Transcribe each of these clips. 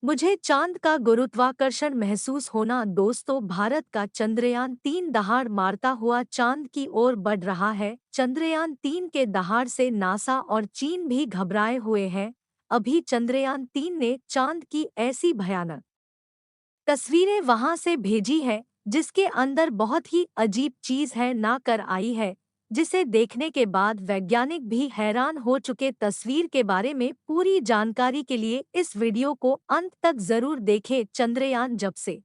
मुझे चांद का गुरुत्वाकर्षण महसूस होना। दोस्तों, भारत का चंद्रयान 3 दहाड़ मारता हुआ चांद की ओर बढ़ रहा है। चंद्रयान 3 के दहाड़ से नासा और चीन भी घबराए हुए हैं। अभी चंद्रयान 3 ने चांद की ऐसी भयानक तस्वीरें वहां से भेजी है जिसके अंदर बहुत ही अजीब चीज है ना कर आई है, जिसे देखने के बाद वैज्ञानिक भी हैरान हो चुके। तस्वीर के बारे में पूरी जानकारी के लिए इस वीडियो को अंत तक जरूर देखें। चंद्रयान जब से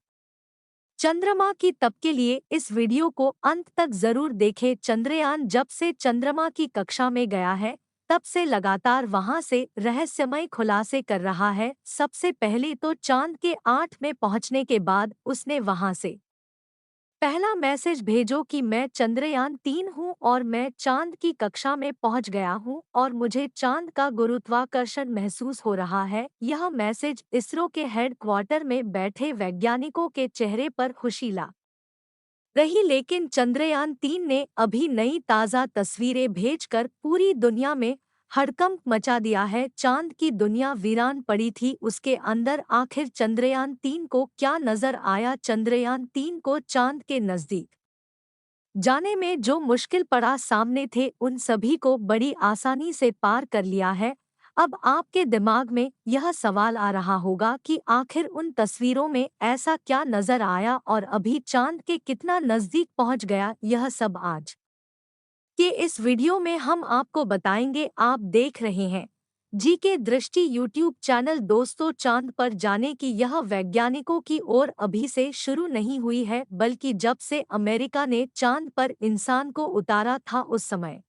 चंद्रमा की तब के लिए इस वीडियो को अंत तक जरूर देखें। चंद्रयान जब से चंद्रमा की कक्षा में गया है तब से लगातार वहां से रहस्यमय खुलासे कर रहा है। सबसे पहले तो चांद के 8 में पहुंचने के बाद उसने वहां से पहला मैसेज भेजो कि मैं चंद्रयान 3 हूँ और मैं चांद की कक्षा में पहुंच गया हूँ और मुझे चांद का गुरुत्वाकर्षण महसूस हो रहा है। यह मैसेज इसरो के हेडक्वार्टर में बैठे वैज्ञानिकों के चेहरे पर खुशी ला रही, लेकिन चंद्रयान 3 ने अभी नई ताज़ा तस्वीरें भेजकर पूरी दुनिया में हड़कंप मचा दिया है। चांद की दुनिया वीरान पड़ी थी, उसके अंदर आखिर चंद्रयान 3 को क्या नजर आया? चंद्रयान 3 को चांद के नजदीक जाने में जो मुश्किल पड़ा सामने थे, उन सभी को बड़ी आसानी से पार कर लिया है। अब आपके दिमाग में यह सवाल आ रहा होगा कि आखिर उन तस्वीरों में ऐसा क्या नजर आया और अभी चांद के कितना नजदीक पहुंच गया? यह सब आज के इस वीडियो में हम आपको बताएंगे। आप देख रहे हैं जी के दृष्टि यूट्यूब चैनल। दोस्तों, चांद पर जाने की यह वैज्ञानिकों की ओर अभी से शुरू नहीं हुई है, बल्कि जब से अमेरिका ने चांद पर इंसान को उतारा था उस समय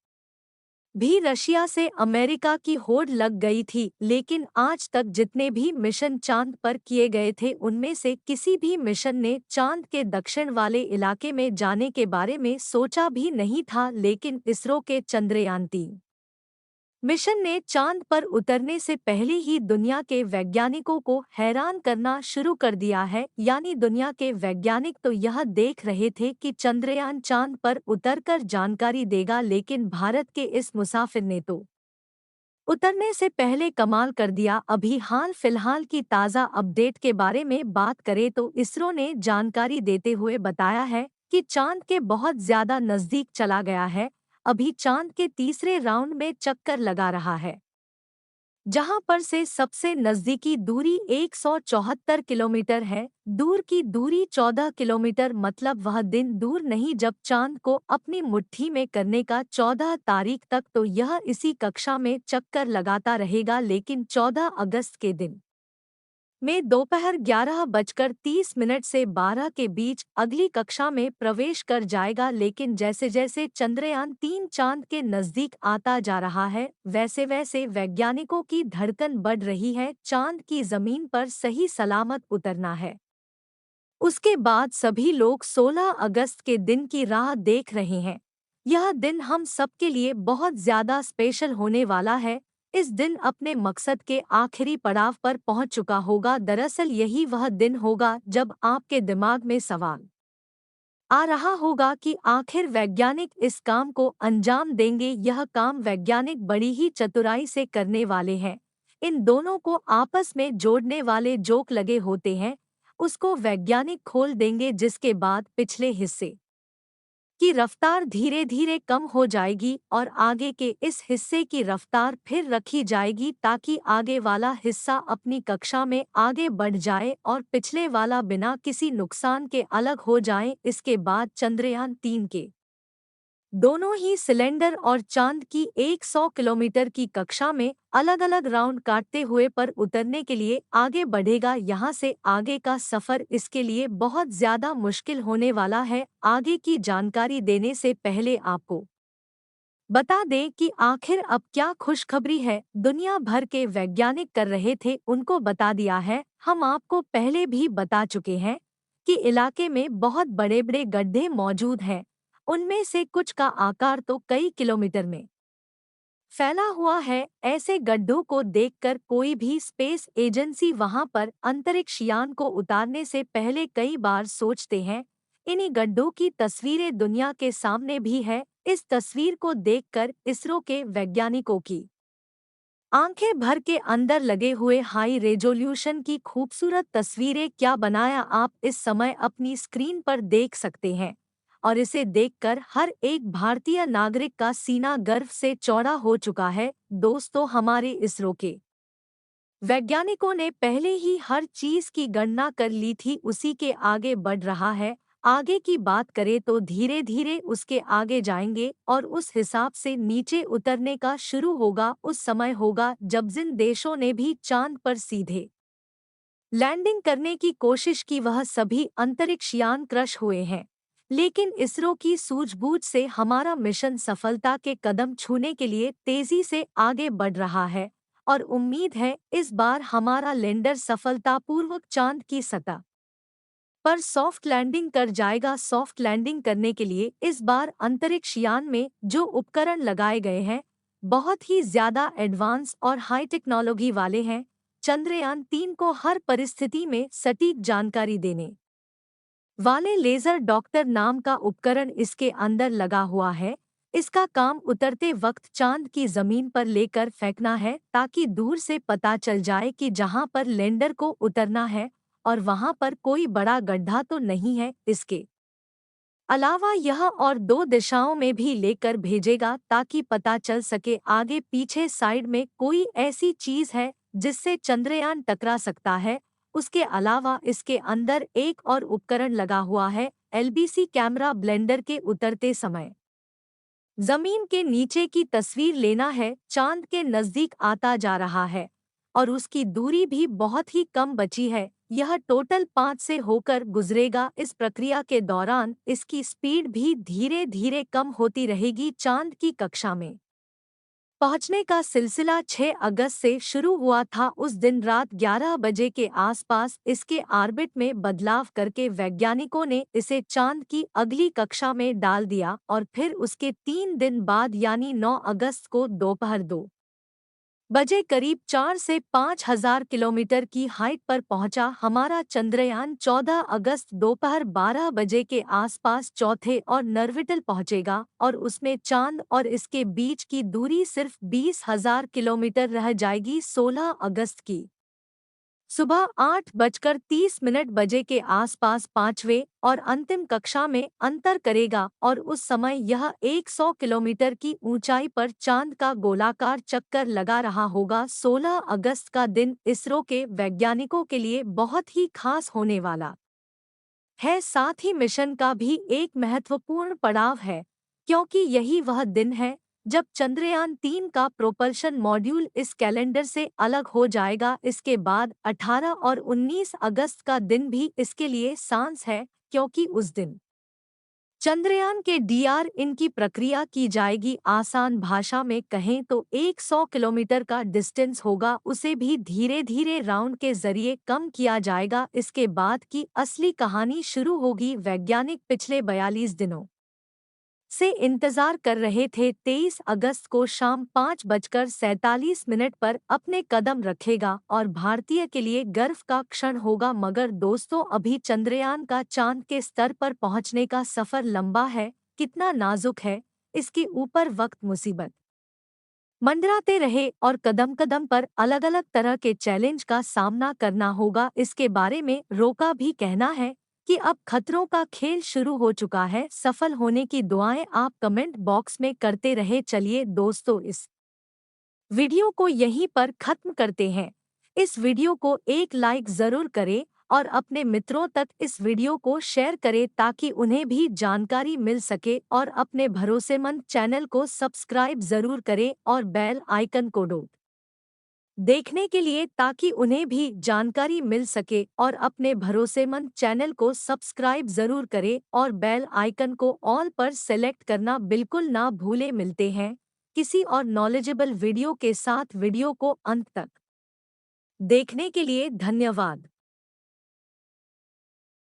भी रशिया से अमेरिका की होड़ लग गई थी। लेकिन आज तक जितने भी मिशन चांद पर किए गए थे, उनमें से किसी भी मिशन ने चांद के दक्षिण वाले इलाके में जाने के बारे में सोचा भी नहीं था। लेकिन इसरो के चंद्रयान 3 मिशन ने चांद पर उतरने से पहले ही दुनिया के वैज्ञानिकों को हैरान करना शुरू कर दिया है। यानी दुनिया के वैज्ञानिक तो यह देख रहे थे कि चंद्रयान चांद पर उतरकर जानकारी देगा, लेकिन भारत के इस मुसाफिर ने तो उतरने से पहले कमाल कर दिया। अभी हाल फिलहाल की ताज़ा अपडेट के बारे में बात करें तो इसरो ने जानकारी देते हुए बताया है कि चांद के बहुत ज्यादा नजदीक चला गया है। अभी चांद के तीसरे राउंड में चक्कर लगा रहा है, जहां पर से सबसे नजदीकी दूरी 174 किलोमीटर है। दूर की दूरी 14 किलोमीटर, मतलब वह दिन दूर नहीं जब चांद को अपनी मुट्ठी में करने का 14 तारीख तक तो यह इसी कक्षा में चक्कर लगाता रहेगा। लेकिन 14 अगस्त के दिन में दोपहर 11:30 से 12 के बीच अगली कक्षा में प्रवेश कर जाएगा। लेकिन जैसे जैसे चंद्रयान 3 चांद के नजदीक आता जा रहा है, वैसे वैसे वैज्ञानिकों की धड़कन बढ़ रही है। चांद की जमीन पर सही सलामत उतरना है, उसके बाद सभी लोग 16 अगस्त के दिन की राह देख रहे हैं। यह दिन हम सबके लिए बहुत ज्यादा स्पेशल होने वाला है। इस दिन अपने मकसद के आखिरी पड़ाव पर पहुंच चुका होगा। दरअसल यही वह दिन होगा जब आपके दिमाग में सवाल आ रहा होगा कि आखिर वैज्ञानिक इस काम को अंजाम देंगे। यह काम वैज्ञानिक बड़ी ही चतुराई से करने वाले हैं। इन दोनों को आपस में जोड़ने वाले जोक लगे होते हैं, उसको वैज्ञानिक खोल देंगे, जिसके बाद पिछले हिस्से की रफ्तार धीरे धीरे कम हो जाएगी और आगे के इस हिस्से की रफ्तार फिर रखी जाएगी, ताकि आगे वाला हिस्सा अपनी कक्षा में आगे बढ़ जाए और पिछले वाला बिना किसी नुकसान के अलग हो जाए। इसके बाद चंद्रयान 3 के दोनों ही सिलेंडर और चांद की 100 किलोमीटर की कक्षा में अलग अलग राउंड काटते हुए पर उतरने के लिए आगे बढ़ेगा। यहाँ से आगे का सफर इसके लिए बहुत ज्यादा मुश्किल होने वाला है। आगे की जानकारी देने से पहले आपको बता दें कि आखिर अब क्या खुशखबरी है। दुनिया भर के वैज्ञानिक कर रहे थे, उनको बता दिया है। हम आपको पहले भी बता चुके हैं कि इलाके में बहुत बड़े बड़े गड्ढे मौजूद हैं। उनमें से कुछ का आकार तो कई किलोमीटर में फैला हुआ है। ऐसे गड्ढों को देखकर कोई भी स्पेस एजेंसी वहां पर अंतरिक्ष यान को उतारने से पहले कई बार सोचते हैं। इन्हीं गड्ढों की तस्वीरें दुनिया के सामने भी है। इस तस्वीर को देखकर इसरो के वैज्ञानिकों की आंखें भर के अंदर लगे हुए हाई रेजोल्यूशन की खूबसूरत तस्वीरें क्या बनाया आप इस समय अपनी स्क्रीन पर देख सकते हैं, और इसे देखकर हर एक भारतीय नागरिक का सीना गर्व से चौड़ा हो चुका है। दोस्तों, हमारे इसरो के वैज्ञानिकों ने पहले ही हर चीज की गणना कर ली थी, उसी के आगे बढ़ रहा है। आगे की बात करें तो धीरे धीरे उसके आगे जाएंगे और उस हिसाब से नीचे उतरने का शुरू होगा। उस समय होगा जब जिन देशों ने भी चांद पर सीधे लैंडिंग करने की कोशिश की वह सभी अंतरिक्ष यान क्रश हुए हैं। लेकिन इसरो की सूझबूझ से हमारा मिशन सफलता के कदम छूने के लिए तेजी से आगे बढ़ रहा है, और उम्मीद है इस बार हमारा लैंडर सफलतापूर्वक चांद की सतह पर सॉफ्ट लैंडिंग कर जाएगा। सॉफ्ट लैंडिंग करने के लिए इस बार अंतरिक्ष यान में जो उपकरण लगाए गए हैं बहुत ही ज्यादा एडवांस और हाई टेक्नोलॉजी वाले हैं। चंद्रयान 3 को हर परिस्थिति में सटीक जानकारी देने वाले लेजर डॉक्टर नाम का उपकरण इसके अंदर लगा हुआ है। इसका काम उतरते वक्त चांद की जमीन पर लेकर फेंकना है ताकि दूर से पता चल जाए कि जहां पर लैंडर को उतरना है और वहां पर कोई बड़ा गड्ढा तो नहीं है। इसके अलावा यह और दो दिशाओं में भी लेकर भेजेगा ताकि पता चल सके आगे पीछे साइड में कोई ऐसी चीज है जिससे चंद्रयान टकरा सकता है। उसके अलावा इसके अंदर एक और उपकरण लगा हुआ है, एलबीसी कैमरा। ब्लेंडर के उतरते समय जमीन के नीचे की तस्वीर लेना है। चांद के नजदीक आता जा रहा है और उसकी दूरी भी बहुत ही कम बची है। यह टोटल 5 से होकर गुजरेगा। इस प्रक्रिया के दौरान इसकी स्पीड भी धीरे धीरे कम होती रहेगी। चांद की कक्षा में पहुंचने का सिलसिला 6 अगस्त से शुरू हुआ था। उस दिन रात 11 बजे के आसपास इसके ऑर्बिट में बदलाव करके वैज्ञानिकों ने इसे चांद की अगली कक्षा में डाल दिया और फिर उसके 3 दिन बाद यानी 9 अगस्त को दोपहर 2 बजे करीब 4 से 5,000 किलोमीटर की हाइट पर पहुंचा। हमारा चंद्रयान 14 अगस्त दोपहर 12 बजे के आसपास चौथे और नर्विटल पहुंचेगा और उसमें चांद और इसके बीच की दूरी सिर्फ 20,000 किलोमीटर रह जाएगी। 16 अगस्त की सुबह 8:30 बजे के आसपास पांचवें और अंतिम कक्षा में अंतर करेगा और उस समय यह 100 किलोमीटर की ऊंचाई पर चांद का गोलाकार चक्कर लगा रहा होगा। 16 अगस्त का दिन इसरो के वैज्ञानिकों के लिए बहुत ही खास होने वाला है। साथ ही मिशन का भी एक महत्वपूर्ण पड़ाव है, क्योंकि यही वह दिन है जब चंद्रयान 3 का प्रोपल्शन मॉड्यूल इस कैलेंडर से अलग हो जाएगा। इसके बाद 18 और 19 अगस्त का दिन भी इसके लिए सांस है, क्योंकि उस दिन चंद्रयान के डीआर इन की प्रक्रिया की जाएगी। आसान भाषा में कहें तो 100 किलोमीटर का डिस्टेंस होगा, उसे भी धीरे धीरे राउंड के जरिए कम किया जाएगा। इसके बाद की असली कहानी शुरू होगी। वैज्ञानिक पिछले 42 दिनों से इंतजार कर रहे थे। 23 अगस्त को शाम 5:47 पर अपने कदम रखेगा और भारतीय के लिए गर्व का क्षण होगा। मगर दोस्तों, अभी चंद्रयान का चांद के स्तर पर पहुंचने का सफर लंबा है, कितना नाजुक है। इसके ऊपर वक्त मुसीबत मंडराते रहे और कदम कदम पर अलग अलग तरह के चैलेंज का सामना करना होगा। इसके बारे में रोका भी कहना है कि अब खतरों का खेल शुरू हो चुका है। सफल होने की दुआएं आप कमेंट बॉक्स में करते रहे। चलिए दोस्तों, इस वीडियो को यहीं पर खत्म करते हैं। इस वीडियो को एक लाइक जरूर करें और अपने मित्रों तक इस वीडियो को शेयर करें ताकि उन्हें भी जानकारी मिल सके, और अपने भरोसेमंद चैनल को सब्सक्राइब जरूर करें और बेल आइकन को देखने के लिए ताकि उन्हें भी जानकारी मिल सके, और अपने भरोसेमंद चैनल को सब्सक्राइब जरूर करें और बेल आइकन को ऑल पर सेलेक्ट करना बिल्कुल ना भूलें। मिलते हैं किसी और नॉलेजेबल वीडियो के साथ। वीडियो को अंत तक देखने के लिए धन्यवाद।